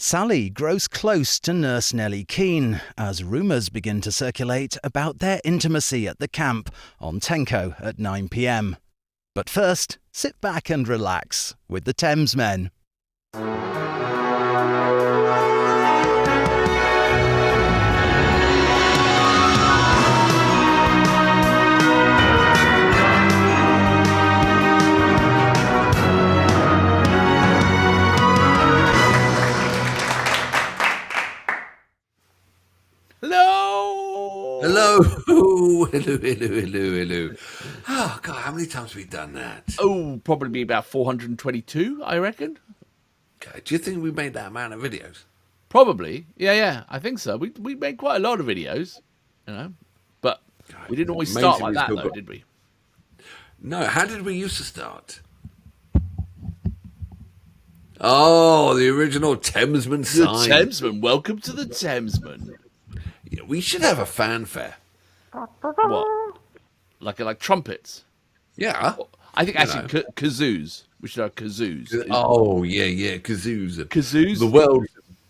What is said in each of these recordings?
Sally grows close to Nurse Nellie Keane as rumours begin to circulate about their intimacy at the camp on Tenko at 9 p.m. But first, sit back and relax with the Thamesmen. Hello. Hello. Oh, God, how many times have we done that? Oh, probably about 422, I reckon. Okay. Do you think we made that amount of videos? Probably. Yeah, I think so. We made quite a lot of videos, but God, we didn't always amazing start like we that, still though, got- did we? No, how did we used to start? Oh, the original Thamesmen The sign. Thamesmen. Welcome to the Thamesmen. Yeah, we should have a fanfare. What? Like trumpets? Yeah. I think actually kazoos. We should have kazoos. Oh, yeah, kazoos. Kazoos?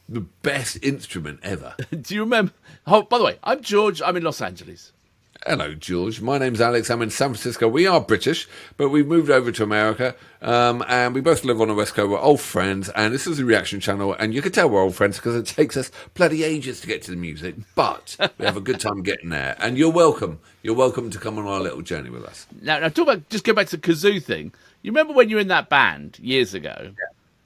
The best instrument ever. Do you remember? Oh, by the way, I'm George. I'm in Los Angeles. Hello, George. My name's Alex. I'm in San Francisco. We are British, but we've moved over to America, and we both live on the West Coast. We're old friends, and this is a reaction channel, and you can tell we're old friends because it takes us bloody ages to get to the music, but we have a good time getting there, and you're welcome. You're welcome to come on our little journey with us. Now talk about, just go back to the kazoo thing. You remember when you were in that band years ago?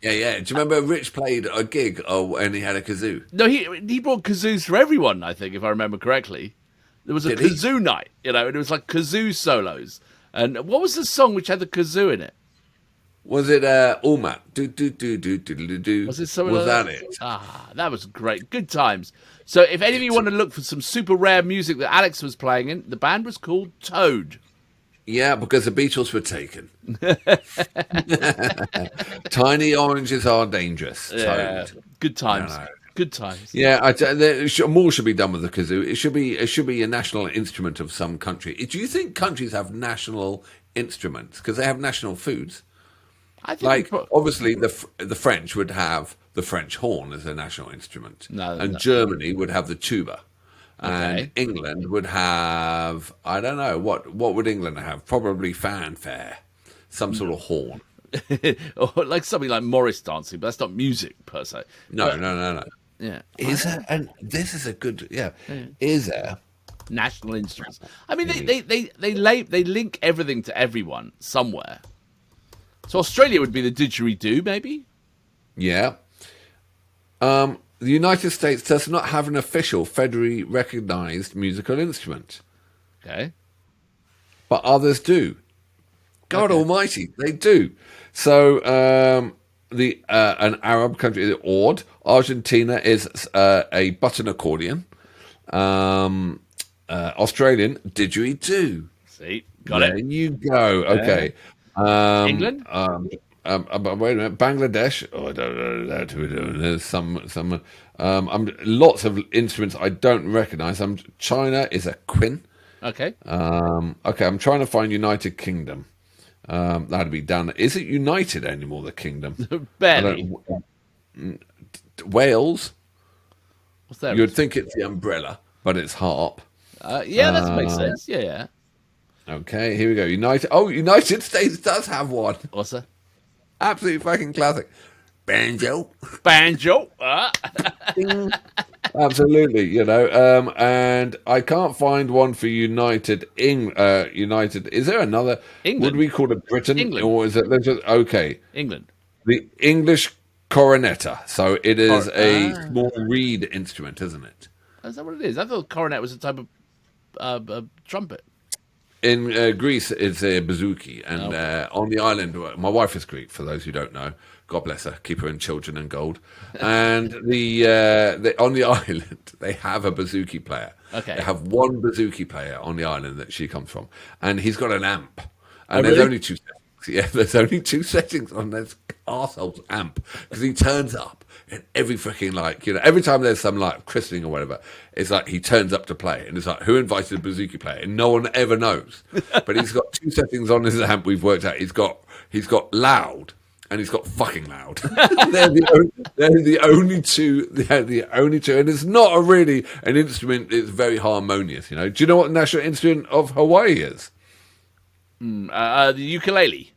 Yeah. Do you remember Rich played a gig and he had a kazoo? No, he brought kazoos for everyone, I think, if I remember correctly. There was a Did he? kazoo night, and it was like kazoo solos. And what was the song which had the kazoo in it? Was it Allmat? Do. Was it something Was like that it? Ah, that was great. Good times. So if any of you want to look for some super rare music that Alex was playing in, the band was called Toad. Yeah, because the Beatles were taken. Tiny oranges are dangerous. Yeah, Toad. good times. No. Good times. Yeah, more should be done with the kazoo. It should be a national instrument of some country. Do you think countries have national instruments because they have national foods? I think Like obviously the French would have the French horn as a national instrument, and Germany would have the tuba, and England would have, I don't know, what would England have? Probably fanfare, some sort of horn. or like something like Morris dancing, but that's not music per se. No. Yeah. Is there? And this is a good. Yeah. Is there? National instruments. I mean, they link everything to everyone somewhere. So Australia would be the didgeridoo, maybe. Yeah. The United States does not have an official federally recognized musical instrument, Okay. but others do. God Almighty, they do. So an Arab country is oud. Argentina is a button accordion. Australian didgeridoo. See, got There it. you go. Okay. England. But wait a minute. Bangladesh. Oh, I don't know that. There's some. Lots of instruments I don't recognise. China is a quin. Okay. Okay. I'm trying to find United Kingdom. That'd be done. Is it united anymore? The kingdom. Barely. Wales. What's that? You'd think it's the umbrella, but it's harp. Yeah, that makes sense. Yeah. Okay, here we go. United States does have one. What's that? Absolutely fucking classic. Banjo. Banjo. Absolutely, and I can't find one for United. United. Is there another? England. Would we call it Britain, England. or is it? Okay, England. the English cornetta. So it is a small reed instrument, isn't it? Is that what it is? I thought cornet was a type of trumpet. In Greece, it's a bouzouki, and on the island, my wife is Greek. For those who don't know, God bless her, keep her in children and gold. And on the island, they have a bouzouki player. Okay. They have one bouzouki player on the island that she comes from, and he's got an amp. And Oh, there's really? only two settings. Yeah, there's only two settings on this arsehole's amp because he turns up in every freaking every time there's some christening or whatever, it's like he turns up to play, and it's like, who invited a bouzouki player? And no one ever knows. But he's got two settings on his amp we've worked out. He's got loud, and he's got fucking loud. They're the only two. They're the only two, and it's not really an instrument. It's very harmonious. Do you know what the national instrument of Hawaii is? The ukulele.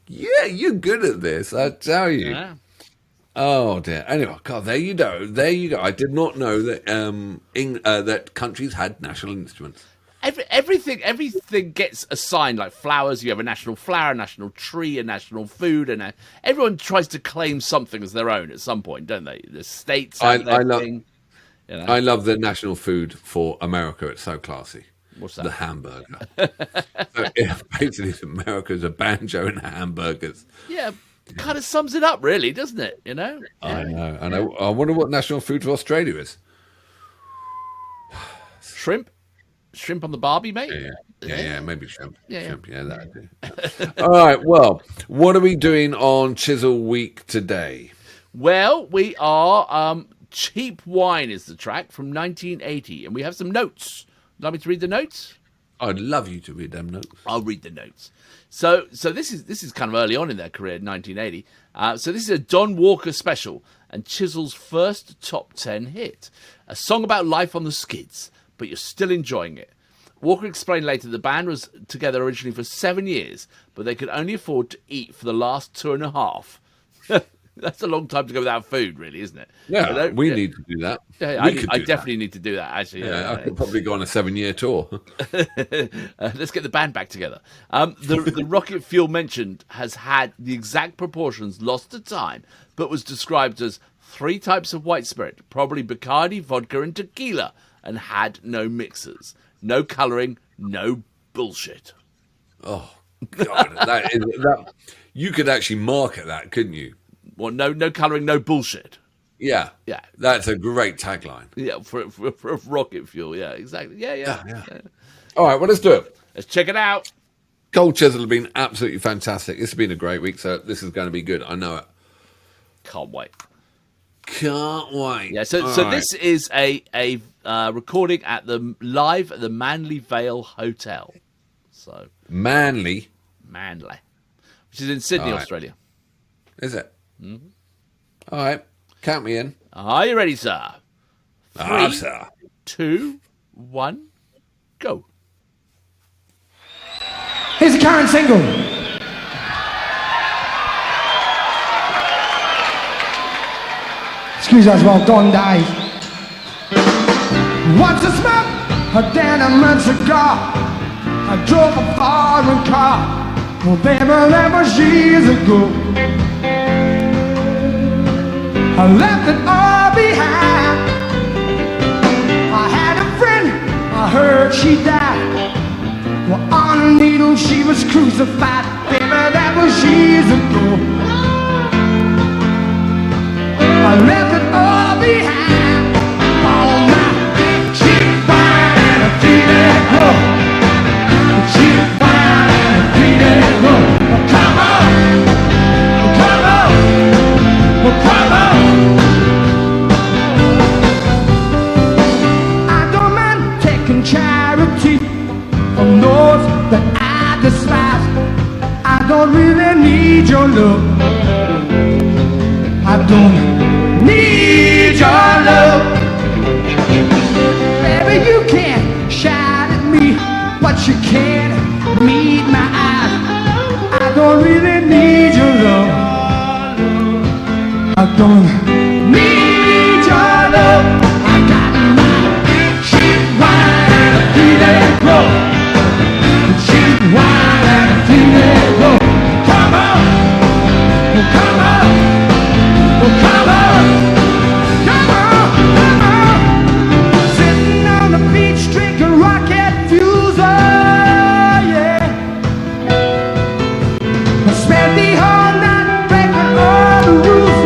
Yeah, you're good at this. I tell you. Yeah. Oh dear. Anyway, God, there you go. I did not know that that countries had national instruments. Everything gets assigned, like flowers. You have a national flower, a national tree, a national food, and everyone tries to claim something as their own at some point, don't they? The states have their thing. I love the national food for America. It's so classy. What's that? The hamburger. Basically, America's a banjo and hamburgers. Yeah, kind of sums it up, really, doesn't it? I know. And I wonder what national food for Australia is. Shrimp on the barbie, mate. Yeah, maybe shrimp. Yeah. Shrimp, yeah, that'd do. All right, well, what are we doing on Chisel Week today? Well, we are Cheap Wine is the track from 1980, and we have some notes. Would you like me to read the notes? I'd love you to read them notes. I'll read the notes. So this is kind of early on in their career, 1980. So this is a Don Walker special and Chisel's first top 10 hit. A song about life on the skids, but you're still enjoying it. Walker explained later the band was together originally for 7 years, but they could only afford to eat for the last 2.5. That's a long time to go without food, really, isn't it? Yeah, we need to do that. Yeah, I definitely need to do that, actually. Yeah, I could probably go on a 7-year tour. Let's get the band back together. The rocket fuel mentioned has had the exact proportions lost to time, but was described as 3 types of white spirit, probably Bacardi, vodka, and tequila, and had no mixers, no colouring, no bullshit. Oh, God. that you could actually market that, couldn't you? Well, no colouring, no bullshit. Yeah. That's a great tagline. Yeah, for rocket fuel. Yeah, exactly. Yeah. All right, well, let's do it. Let's check it out. Cold Chisel has been absolutely fantastic. This has been a great week, so this is going to be good. I know it. Can't wait. Yeah, so this is a recording at the Manly Vale Hotel. So Manly, which is in Sydney, Australia. Is it? Mm-hmm. All right, count me in. Are you ready, sir? 3, sir. 2, 1, go. Here's the current single. Excuse us, well, Don dies. Once I smoked a Denman cigar, I drove a foreign car. Well, baby, that was years ago. I left it all behind. I had a friend, I heard she died. Well, on a needle she was crucified. Baby, that was years ago. I left it all behind. All my cheap wine and a feeling low. Cheap wine and a feeling low. Come on, come on, come on. I don't mind taking charity from those that I despise. I don't really need your love. I don't need your love. Baby, you can shout at me, but you can't meet my eyes. I don't really need your love. I don't need your love. I got my cheap wine and a feeling low. Cheap wine and a feeling low. Come on, come on. Come on, come on, come on. Sitting on the beach drinking rocket fuels, yeah. I spent the whole night breaking all the rules,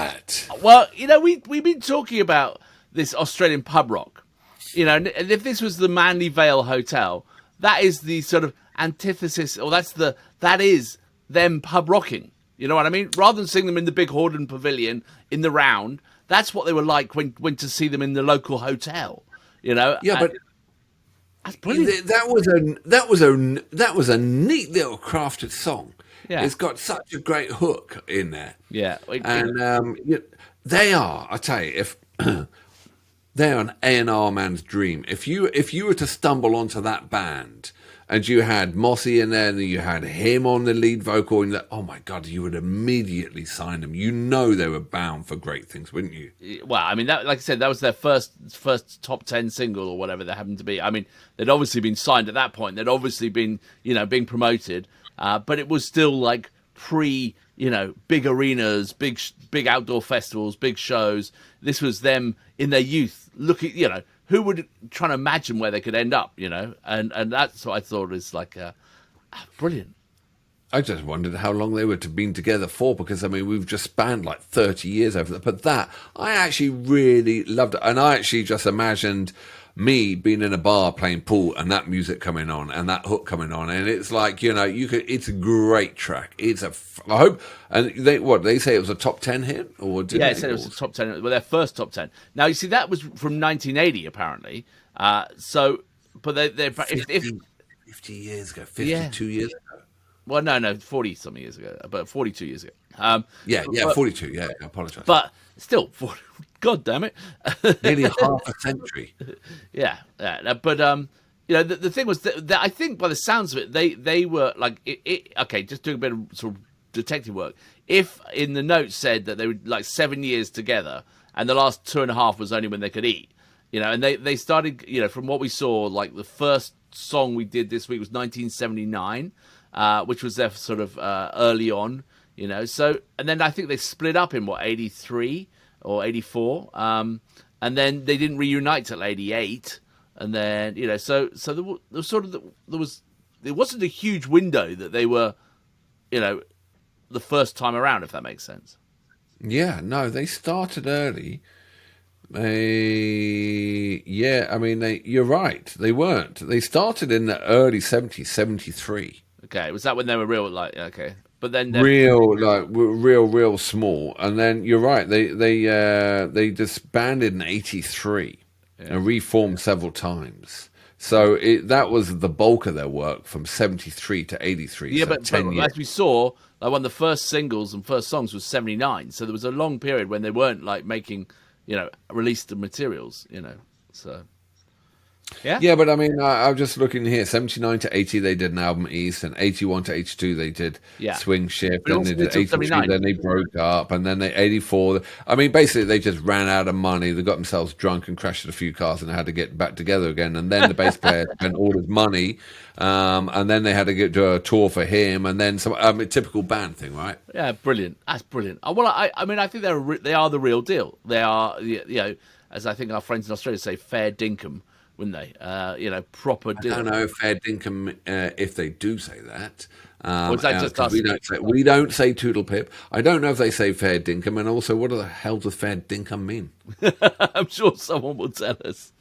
that? Well, we've been talking about this Australian pub rock, and if this was the Manly Vale Hotel, that is the sort of antithesis, or that is them pub rocking. You know what I mean? Rather than seeing them in the big Horden Pavilion in the round, that's what they were like when to see them in the local hotel. Yeah, but that's brilliant. that was a neat little crafted song. Yeah. It's got such a great hook in there. Yeah, And they are. I tell you, if they're an A&R man's dream. If you were to stumble onto that band and you had Mossy in there and you had him on the lead vocal, and oh my God, you would immediately sign them. They were bound for great things, wouldn't you? Well, I mean, like I said, that was their first top 10 single or whatever they happened to be. I mean, they'd obviously been signed at that point. They'd obviously been, being promoted, but it was still like pre, big arenas, big outdoor festivals, big shows. This was them in their youth looking, who would try to imagine where they could end up, and that's what I thought is like brilliant. I just wondered how long they would have been together for, because, I mean, we've just spanned like 30 years over that. But that, I actually really loved it. And I actually just imagined me being in a bar playing pool and that music coming on and that hook coming on. And it's like, it's a great track. I hope, and they say it was a top 10 hit? Or did they said it was a top 10, well, their first top 10. Now, you see, that was from 1980, apparently. But they're 50 years ago, 52 years ago. Well, no, 40-something years ago, but 42 years ago. 42, yeah, I apologise. But still, God damn it. Nearly half a century. Yeah. But, the thing was that I think by the sounds of it, they were like, okay, just doing a bit of sort of detective work. If in the notes said that they were like 7 years together and the last 2.5 was only when they could eat, and they started, from what we saw, like the first song we did this week was 1979. Which was their sort of early on, So, and then I think they split up in 83 or 84, and then they didn't reunite till 88, and then so there was sort of there wasn't a huge window that they were, the first time around, if that makes sense. Yeah, no, they started early. I mean, you're right. They weren't. They started in the early 70s, 73. Okay, was that when they were real? Like, okay, but then real small, and then you're right. They disbanded in 83 and reformed several times. So that was the bulk of their work from 73 to 83. Yeah, so but 10 years. As we saw, like one of the first singles and first songs was 79. So there was a long period when they weren't like making, released the materials, So. Yeah, but I mean, I'm just looking here. 79 to 80, they did an album East, and 81 to 82, they did Swing Shift, and they did 83, then they broke up, and then they 84. I mean, basically, they just ran out of money. They got themselves drunk and crashed a few cars, and they had to get back together again. And then the bass player spent all his money, and then they had to get to a tour for him, and then some a typical band thing, right? Yeah, brilliant. That's brilliant. Well, I mean, I think they are the real deal. They are, as I think our friends in Australia say, fair dinkum. Wouldn't they? Proper deal. I don't know if fair dinkum, if they do say that. Or is that just us? We don't say toodle pip. I don't know if they say fair dinkum, and also, what the hell does fair dinkum mean? I'm sure someone will tell us.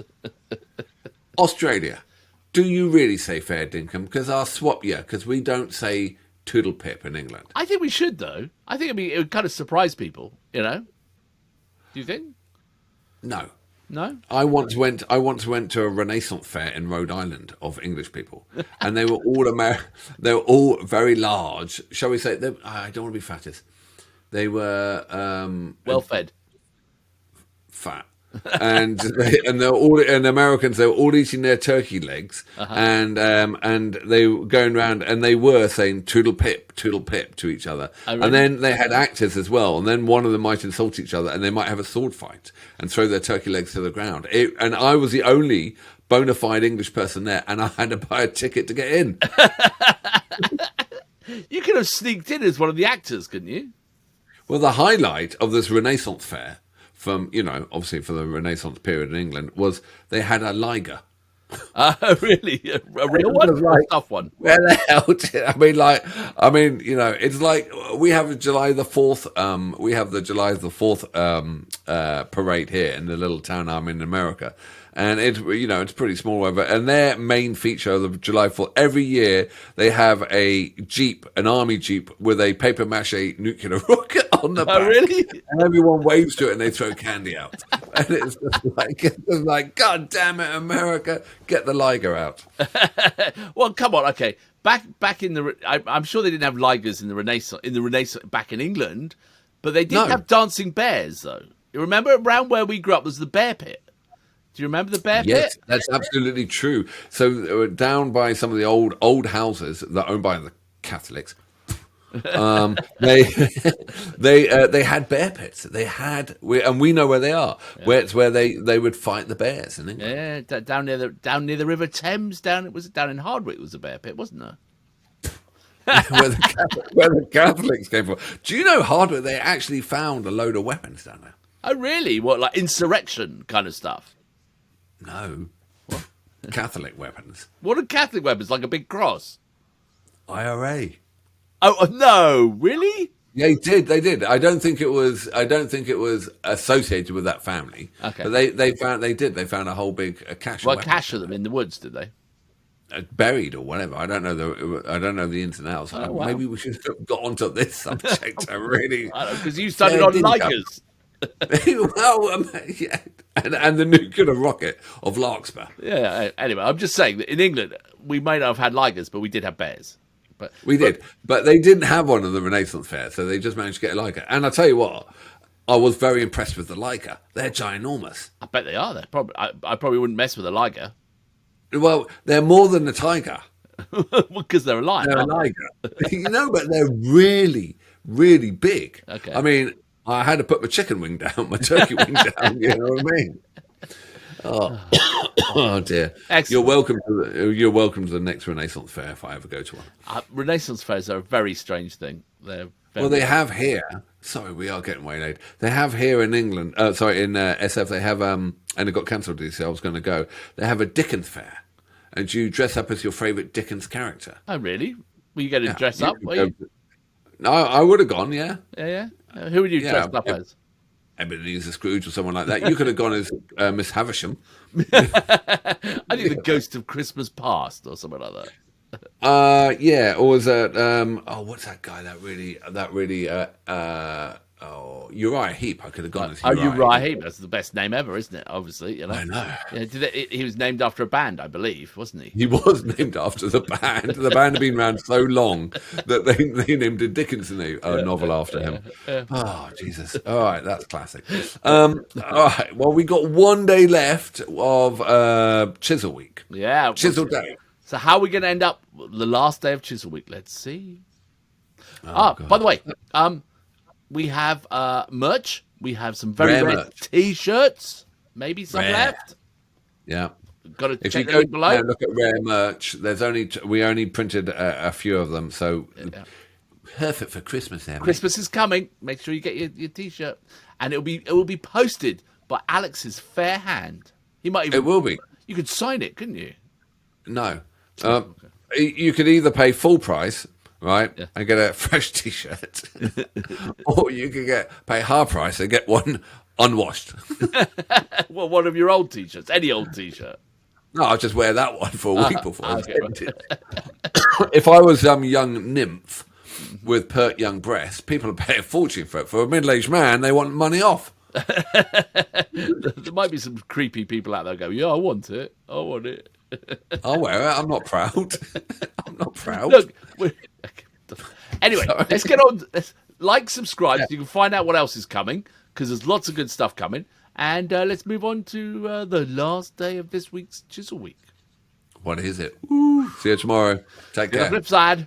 Australia, do you really say fair dinkum? Because I'll swap you, because we don't say toodle pip in England. I think we should, though. I think it would kind of surprise people, Do you think? No. No? I once went to a Renaissance fair in Rhode Island of English people, and they were all they were all very large. Shall we say? I don't want to be fattest. They were well fed, fat, and they're all, and Americans, they were all eating their turkey legs, and they were going around and they were saying toodle pip to each other. Oh, really? And then they had actors as well, and then one of them might insult each other, and they might have a sword fight and throw their turkey legs to the ground. And I was the only bona fide English person there, and I had to buy a ticket to get in. You could have sneaked in as one of the actors, couldn't you? Well, the highlight of this Renaissance fair, from, obviously for the Renaissance period in England, was they had a liger. Really? A real one? Just Or a like, tough one? where the hell did, you know, it's like we have July the 4th, we have the July the 4th parade here in the little town I'm in America. And it's pretty small, whatever. And their main feature of the July 4th, every year they have a Jeep, an army Jeep with a paper mache nuclear rocket on the back. Oh, really? And everyone waves to it and they throw candy out. And it's just like, God damn it, America, get the Liger out. Well, come on. Okay. Back in the, I'm sure they didn't have Ligers in the Renaissance back in England, but they did have dancing bears, though. You remember around where we grew up was the bear pit. Do you remember the bear pit? Yes, that's absolutely true. So down by some of the old houses that are owned by the Catholics, they had bear pits. And we know where they are. Yeah. Where it's where they would fight the bears in England. Yeah, down near the River Thames. Down in Hardwick was a bear pit, wasn't there? where the Catholics came from. Do you know Hardwick? They actually found a load of weapons down there. Oh, really? What, like insurrection kind of stuff? No. What? Catholic weapons. What are Catholic weapons? Like a big cross? IRA. Oh no! Really? They did. I don't think it was associated with that family. Okay. But they found a whole big cache. Well, a cache of them in the woods, did they? Buried or whatever. I don't know the ins and outs. Oh, wow. Maybe we should have got onto this subject. Because you studied on Ligers. Well, yeah, and the nuclear rocket of Larkspur. Yeah. Anyway, I'm just saying that in England we may not have had Ligers, but we did have bears. But they didn't have one at the Renaissance Fair, so they just managed to get a Liger. And I tell you what, I was very impressed with the Liger. They're ginormous. I bet they are. I probably wouldn't mess with a Liger. Well, they're more than a tiger. Because they're a lion. They're a liger. But they're really, really big. Okay. I mean, I had to put my chicken wing down, my turkey wing down. You know what I mean? Oh dear. Excellent. You're welcome to the next Renaissance Fair if I ever go to one. Renaissance fairs are a very strange thing. They have here. Sorry, we are getting waylaid. They have here in England. In SF, they have and it got cancelled. So I was going to go. They have a Dickens fair, and you dress up as your favourite Dickens character. Oh, really? Were you going to dress up? Were you? No, I would have gone. Yeah. Yeah. Who would you dress up as? Ebenezer Scrooge or someone like that. You could have gone as Miss Havisham. I think the Ghost of Christmas Past or something like that. Or was that what's that guy Uriah Heep. I could have gone as Uriah Heep. That's the best name ever, isn't it? Obviously, you know. I know. Yeah, he was named after a band, I believe, wasn't he? He was named after the band. The band had been around so long that they named a Dickens novel after him. Yeah. Oh, Jesus. All right, that's classic. All right, well, we got one day left of Chisel Week. Yeah. Chisel Day. So how are we going to end up the last day of Chisel Week? Let's see. By the way, we have merch. We have some very rare T-shirts. Maybe some left. Yeah. Got to if check you the link below. Now look at rare merch. We only printed a few of them, so perfect for Christmas. There, Christmas is coming. Make sure you get your T-shirt, and it will be posted by Alex's fair hand. He might even. It will be. You could sign it, couldn't you? No. You could either pay full price, right, and get a fresh T-shirt, or you could pay half price and get one unwashed. Well, one of your old T-shirts, any old T-shirt. No, I'll just wear that one for a week before. If I was some young nymph with pert young breasts, people would pay a fortune for it. For a middle-aged man, they want money off. There might be some creepy people out there go, yeah, I want it. I'll wear it. I'm not proud. I'm not proud. Look, anyway, let's get on. Let's subscribe so you can find out what else is coming, because there's lots of good stuff coming. And let's move on to the last day of this week's Chisel Week. What is it? See you tomorrow. Take care. Flip side.